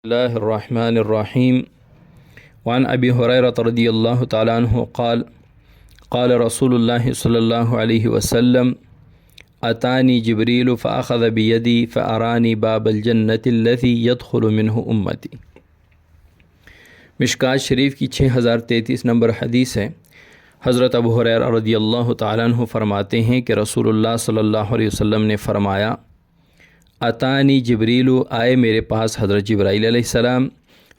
الله الرحمن الرحيم وعن أبي هريرة رضي الله تعالى عنه قال قال رسول الله صلى الله عليه وسلم أتاني جبريل فأخذ بيدي فأراني باب الجنة الذي يدخل منه أمتي۔ مشکات شریف کی 6033 نمبر حدیث ہے۔ حضرت ابو ہریرہ رضی اللہ تعالیٰ عنہ فرماتے ہیں کہ رسول اللہ صلی اللہ علیہ وسلم نے فرمایا، اتانی جبریل، آئے میرے پاس حضرت جبرائیل علیہ السلام،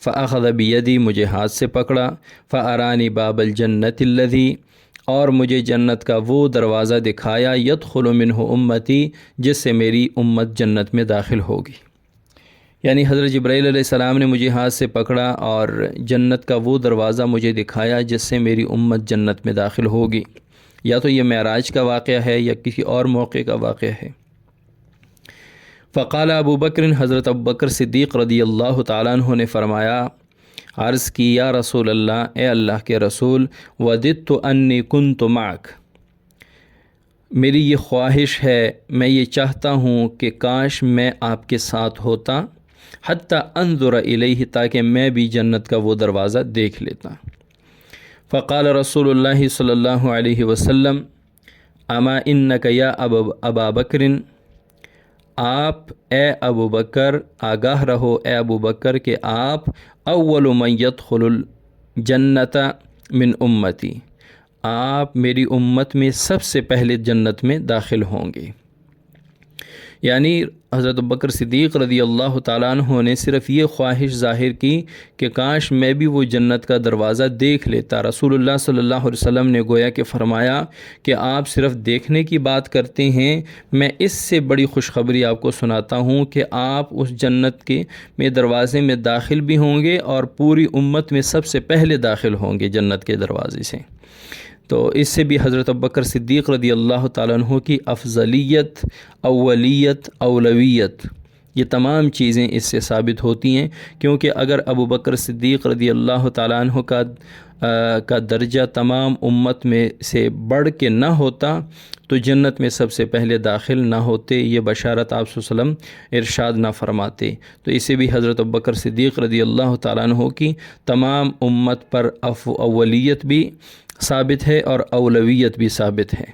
فاخذ بیدی، مجھے ہاتھ سے پکڑا، فارانی باب الجنت الذی، اور مجھے جنت کا وہ دروازہ دکھایا، یدخل منہ امتی، جس سے میری امت جنت میں داخل ہوگی۔ یعنی حضرت جبرائیل علیہ السلام نے مجھے ہاتھ سے پکڑا اور جنت کا وہ دروازہ مجھے دکھایا جس سے میری امت جنت میں داخل ہوگی۔ یا تو یہ معراج کا واقعہ ہے یا کسی اور موقع کا واقعہ ہے۔ فقال ابو بکر، حضرت ابو بکر صدیق رضی اللہ تعالیٰ عنہ نے فرمایا، عرض کی، یا رسول اللہ، اے اللہ کے رسول، وددت انی کنت معک، میری یہ خواہش ہے، میں یہ چاہتا ہوں کہ کاش میں آپ کے ساتھ ہوتا، حتی انظر الیہ، تاکہ میں بھی جنت کا وہ دروازہ دیکھ لیتا۔ فقال رسول اللہ صلی اللہ علیہ وسلم، اما انک یا ابا بکر، آپ اے ابو بکر آگاہ رہو، اے ابو بکر، کہ آپ اول من يدخل الجنت من امتی، آپ میری امت میں سب سے پہلے جنت میں داخل ہوں گے۔ یعنی حضرت ابوبکر صدیق رضی اللہ تعالیٰ عنہ نے صرف یہ خواہش ظاہر کی کہ کاش میں بھی وہ جنت کا دروازہ دیکھ لیتا۔ رسول اللہ صلی اللہ علیہ وسلم نے گویا کہ فرمایا کہ آپ صرف دیکھنے کی بات کرتے ہیں، میں اس سے بڑی خوشخبری آپ کو سناتا ہوں کہ آپ اس جنت کے دروازے میں داخل بھی ہوں گے اور پوری امت میں سب سے پہلے داخل ہوں گے جنت کے دروازے سے۔ تو اس سے بھی حضرت ابوبکر صدیق رضی اللہ تعالیٰ عنہ کی افضلیت، اولیت، اولویت، یہ تمام چیزیں اس سے ثابت ہوتی ہیں، کیونکہ اگر ابوبکر صدیق رضی اللہ تعالیٰ عنہ کا درجہ تمام امت میں سے بڑھ کے نہ ہوتا تو جنت میں سب سے پہلے داخل نہ ہوتے، یہ بشارت آپ صلی اللہ علیہ وسلم ارشاد نہ فرماتے۔ تو اسے بھی حضرت ابوبکر صدیق رضی اللہ تعالیٰ عنہ کی تمام امت پر اولیت بھی ثابت ہے اور اولویت بھی ثابت ہے۔